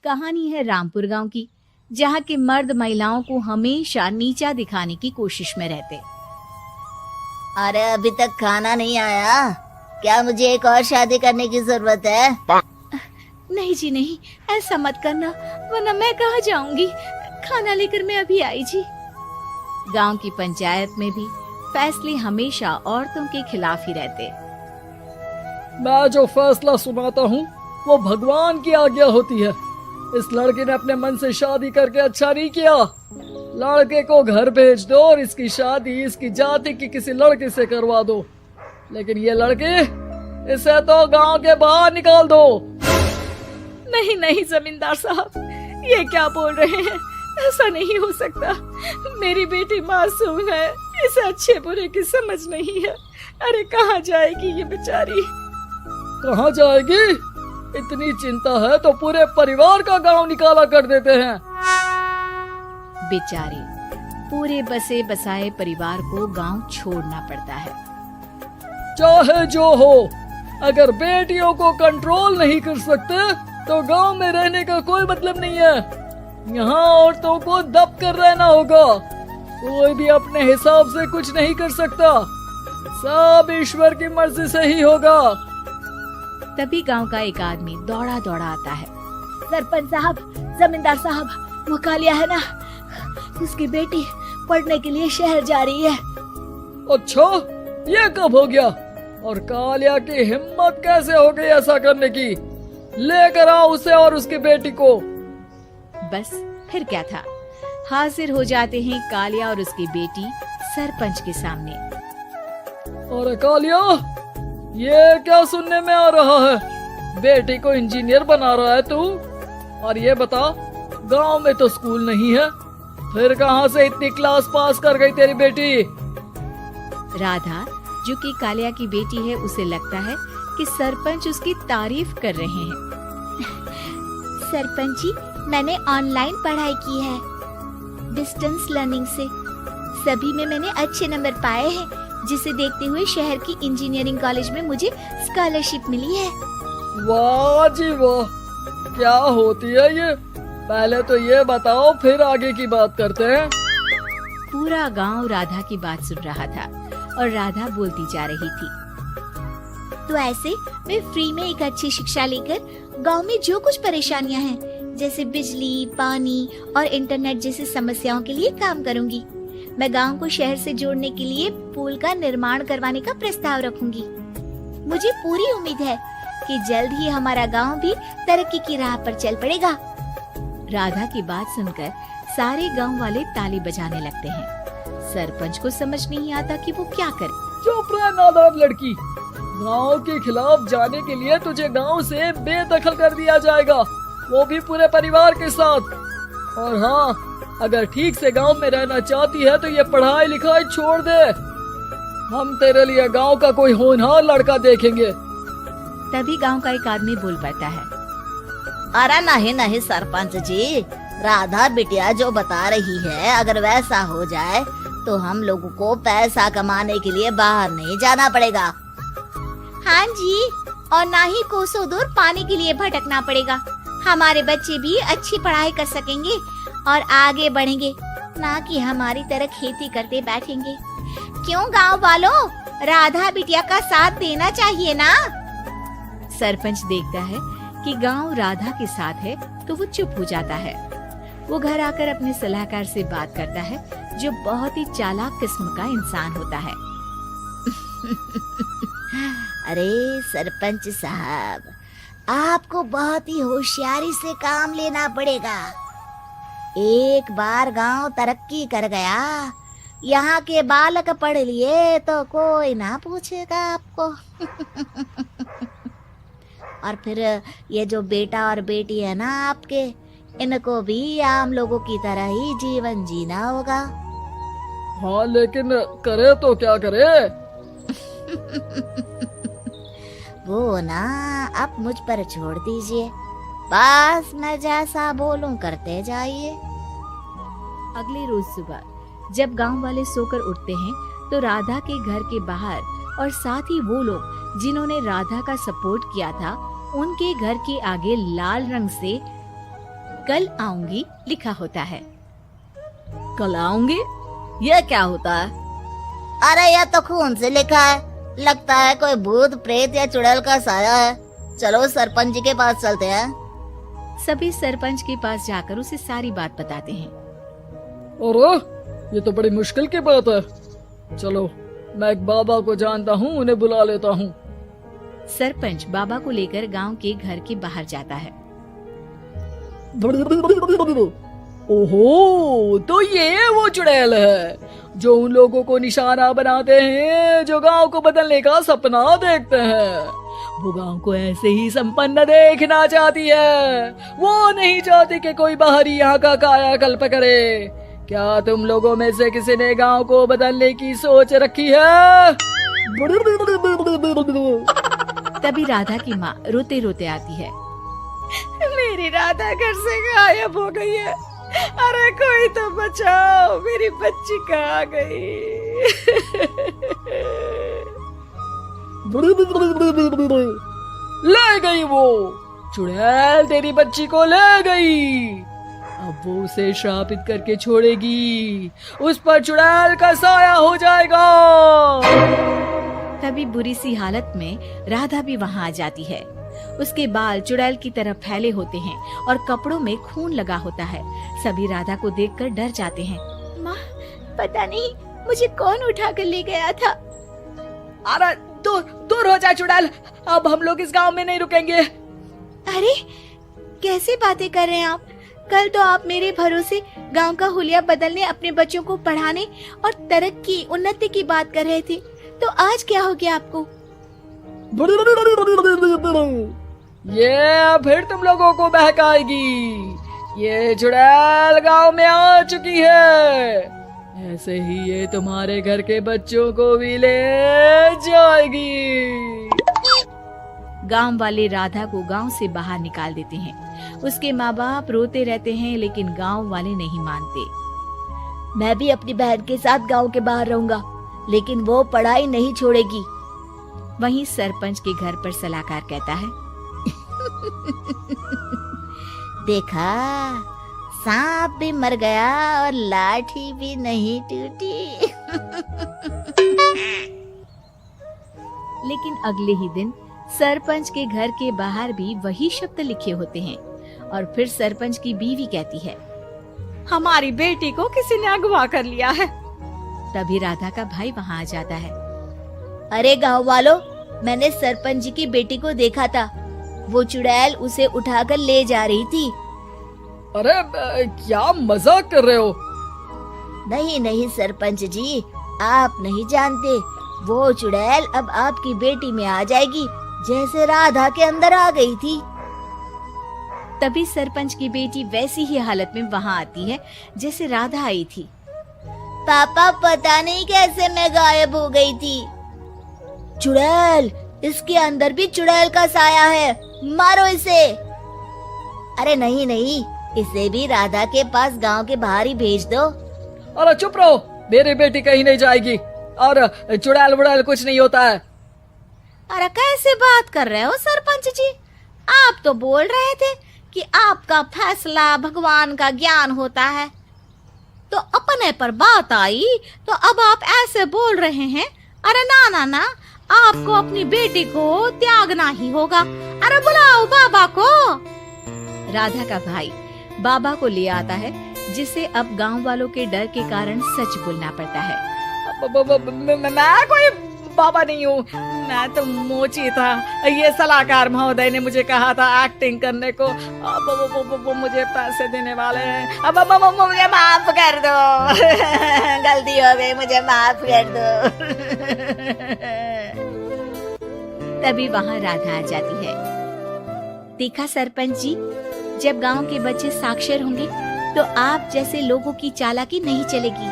कहानी है रामपुर गांव की, जहां के मर्द महिलाओं को हमेशा नीचा दिखाने की कोशिश में रहते। अरे अभी तक खाना नहीं आया, क्या मुझे एक और शादी करने की जरूरत है? नहीं जी नहीं, ऐसा मत करना, वरना मैं कहाँ जाऊंगी। खाना लेकर मैं अभी आई जी। गांव की पंचायत में भी फैसले हमेशा औरतों के खिलाफ ही रहते। मैं जो फैसला सुनाता हूँ वो भगवान की आज्ञा होती है। इस लड़के ने अपने मन से शादी करके अच्छा नहीं किया। लड़के को घर भेज दो और इसकी शादी इसकी जाति की किसी लड़के से करवा दो, लेकिन ये लड़के, इसे तो गांव के बाहर निकाल दो। नहीं नहीं जमींदार साहब, ये क्या बोल रहे हैं? ऐसा नहीं हो सकता। मेरी बेटी मासूम है, इसे अच्छे बुरे की समझ नहीं है। अरे कहाँ जाएगी ये बेचारी? कहाँ जाएगी? इतनी चिंता है तो पूरे परिवार का गांव निकाला कर देते हैं। बेचारे पूरे बसे बसाए परिवार को गांव छोड़ना पड़ता है। चाहे जो हो, अगर बेटियों को कंट्रोल नहीं कर सकते तो गांव में रहने का कोई मतलब नहीं है। यहाँ औरतों को दब कर रहना होगा। कोई भी अपने हिसाब से कुछ नहीं कर सकता, सब ईश्वर की मर्जी से ही होगा। तभी गांव का एक आदमी दौड़ा दौड़ा आता है। सरपंच साहब, जमींदार साहब, वो कालिया है ना, उसकी बेटी पढ़ने के लिए शहर जा रही है। अच्छा, ये कब हो गया? और कालिया की हिम्मत कैसे हो गई ऐसा करने की? लेकर आओ उसे और उसकी बेटी को। बस फिर क्या था, हाजिर हो जाते हैं कालिया और उसकी बेटी सरपंच के सामने। अरे कालिया, ये क्या सुनने में आ रहा है? बेटी को इंजीनियर बना रहा है तू? और ये बता, गांव में तो स्कूल नहीं है, फिर कहां से इतनी क्लास पास कर गई तेरी बेटी? राधा, जो कि कालिया की बेटी है, उसे लगता है कि सरपंच उसकी तारीफ कर रहे हैं। सरपंच जी, मैंने ऑनलाइन पढ़ाई की है, डिस्टेंस लर्निंग से। सभी में मैंने अच्छे नंबर पाए हैं, जिसे देखते हुए शहर की इंजीनियरिंग कॉलेज में मुझे स्कॉलरशिप मिली है। वाह जी वाह, क्या होती है ये? पहले तो ये बताओ, फिर आगे की बात करते हैं। पूरा गांव राधा की बात सुन रहा था और राधा बोलती जा रही थी। तो ऐसे मैं फ्री में एक अच्छी शिक्षा लेकर गांव में जो कुछ परेशानियां हैं, जैसे बिजली, पानी और इंटरनेट जैसी समस्याओं के लिए काम करूंगी। मैं गांव को शहर से जोड़ने के लिए पुल का निर्माण करवाने का प्रस्ताव रखूंगी। मुझे पूरी उम्मीद है कि जल्द ही हमारा गांव भी तरक्की की राह पर चल पड़ेगा। राधा की बात सुनकर सारे गांव वाले ताली बजाने लगते हैं। सरपंच को समझ नहीं आता कि वो क्या करे। चुप रह नादान लड़की, गांव के खिलाफ जाने के लिए तुझे गांव से बेदखल कर दिया जाएगा, वो भी पूरे परिवार के साथ। और हाँ, अगर ठीक से गांव में रहना चाहती है तो ये पढ़ाई लिखाई छोड़ दे। हम तेरे लिए गांव का कोई होनहार लड़का देखेंगे। तभी गांव का एक आदमी बोल पड़ता है। अरे नहीं नहीं सरपंच जी, राधा बिटिया जो बता रही है, अगर वैसा हो जाए तो हम लोगों को पैसा कमाने के लिए बाहर नहीं जाना पड़ेगा। हाँ जी, और ना ही कोसों दूर पानी के लिए भटकना पड़ेगा। हमारे बच्चे भी अच्छी पढ़ाई कर सकेंगे और आगे बढ़ेंगे, ना कि हमारी तरह खेती करते बैठेंगे। क्यों गांव वालों, राधा बिटिया का साथ देना चाहिए ना। सरपंच देखता है कि गांव राधा के साथ है तो वो चुप हो जाता है। वो घर आकर अपने सलाहकार से बात करता है, जो बहुत ही चालाक किस्म का इंसान होता है। अरे सरपंच साहब, आपको बहुत ही होशियारी से काम लेना पड़ेगा। एक बार गांव तरक्की कर गया, यहाँ के बालक पढ़ लिए तो कोई ना पूछेगा आपको। और फिर ये जो बेटा और बेटी है ना आपके, इनको भी आम लोगों की तरह ही जीवन जीना होगा। हाँ, लेकिन करे तो क्या करे? वो ना आप मुझ पर छोड़ दीजिए, बस मैं जैसा बोलूं करते जाइए। अगले रोज सुबह जब गांव वाले सोकर उठते हैं तो राधा के घर के बाहर और साथ ही वो लोग जिन्होंने राधा का सपोर्ट किया था, उनके घर के आगे लाल रंग से कल आऊंगी लिखा होता है। कल आऊंगी, ये क्या होता है? अरे यह तो खून से लिखा है, लगता है कोई भूत प्रेत या चुड़ैल का साया है। चलो सरपंच जी के पास चलते हैं। सभी सरपंच के पास जाकर उसे सारी बात बताते हैं। अरे ये तो बड़ी मुश्किल की बात है। चलो मैं एक बाबा को जानता हूँ, उन्हें बुला लेता हूँ। सरपंच बाबा को लेकर गांव के घर के बाहर जाता है। ओहो, तो ये वो चुड़ैल है जो उन लोगों को निशाना बनाते हैं जो गांव को बदलने का सपना देखते हैं। वो गांव को ऐसे ही संपन्न देखना चाहती है, वो नहीं चाहती कि कोई बाहरी यहाँ का कायाकल्प करे। क्या तुम लोगों में से किसी ने गांव को बदलने की सोच रखी है? तभी राधा की माँ रोते रोते आती है। मेरी राधा घर से गायब हो गई है। अरे कोई तो बचाओ, मेरी बच्ची कहाँ गई? ले गई वो चुड़ैल, तेरी बच्ची को ले गई। अब वो उसे श्रापित करके छोड़ेगी, उस पर चुड़ैल का साया हो जाएगा। तभी बुरी सी हालत में राधा भी वहाँ आ जाती है। उसके बाल चुड़ैल की तरह फैले होते हैं और कपड़ों में खून लगा होता है। सभी राधा को देखकर डर जाते हैं। माँ, पता नहीं मुझे कौन उठा कर ले गया था। अरे दूर दूर हो जा चुड़ैल, अब हम लोग इस गांव में नहीं रुकेंगे। अरे कैसी बातें कर रहे हैं आप? कल तो आप मेरे भरोसे गांव का हुलिया बदलने, अपने बच्चों को पढ़ाने और तरक्की उन्नति की बात कर रहे थे, तो आज क्या हो गया आपको? ये फिर तुम लोगों को बहकाएगी। ये चुड़ैल गांव में आ चुकी है, ऐसे ही ये तुम्हारे घर के बच्चों को भी ले जाएगी। गांव वाले राधा को गांव से बाहर निकाल देते हैं। उसके माँ बाप रोते रहते हैं, लेकिन गांव वाले नहीं मानते। मैं भी अपनी बहन के साथ गांव के बाहर रहूंगा, लेकिन वो पढ़ाई नहीं छोड़ेगी। वहीं सरपंच के घर पर सलाहकार कहता है। देखा, सांप भी मर गया और लाठी भी नहीं टूटी। लेकिन अगले ही दिन सरपंच के घर के बाहर भी वही शब्द लिखे होते हैं। और फिर सरपंच की बीवी कहती है, हमारी बेटी को किसी ने अगवा कर लिया है। तभी राधा का भाई वहाँ आ जाता है। अरे गांव वालों, मैंने सरपंच जी की बेटी को देखा था। वो चुड़ैल उसे उठाकर ले जा रही थी। अरे क्या मजाक कर रहे हो? नहीं नहीं सरपंच जी, आप नहीं जानते। वो चुड़ैल अब आपकी बेटी में आ जाएगी, जैसे राधा के अंदर आ गई थी। तभी सरपंच की बेटी वैसी ही हालत में वहाँ आती है जैसे राधा आई थी। पापा, पता नहीं कैसे मैं गायब हो गई थी। चुड़ैल, इसके अंदर भी चुड़ैल का साया है, मारो इसे। अरे नहीं नहीं, इसे भी राधा के पास गांव के बाहर ही भेज दो। अरे चुप रहो, मेरी बेटी कहीं नहीं जाएगी और चुड़ैल बुड़ैल कुछ नहीं होता है। अरे कैसे बात कर रहे हो सरपंच जी? आप तो बोल रहे थे कि आपका फैसला भगवान का ज्ञान होता है, तो अपने पर बात आई तो अब आप ऐसे बोल रहे हैं। अरे ना ना ना, आपको अपनी बेटी को त्यागना ही होगा। अरे बुलाओ बाबा को। राधा का भाई बाबा को ले आता है, जिसे अब गांव वालों के डर के कारण सच बोलना पड़ता है। मैं कोई बाबा नहीं हूँ, मैं तो मोची था। ये सलाहकार महोदय ने मुझे कहा था एक्टिंग करने को। वो मुझे पैसे देने वाले हैं। अब मुझे माफ कर दो। गलती हो गई, मुझे माफ कर दो। तभी वहाँ राधा आ जाती है। देखा सरपंच जी, जब गांव के बच्चे साक्षर होंगे तो आप जैसे लोगों की चालाकी नहीं चलेगी।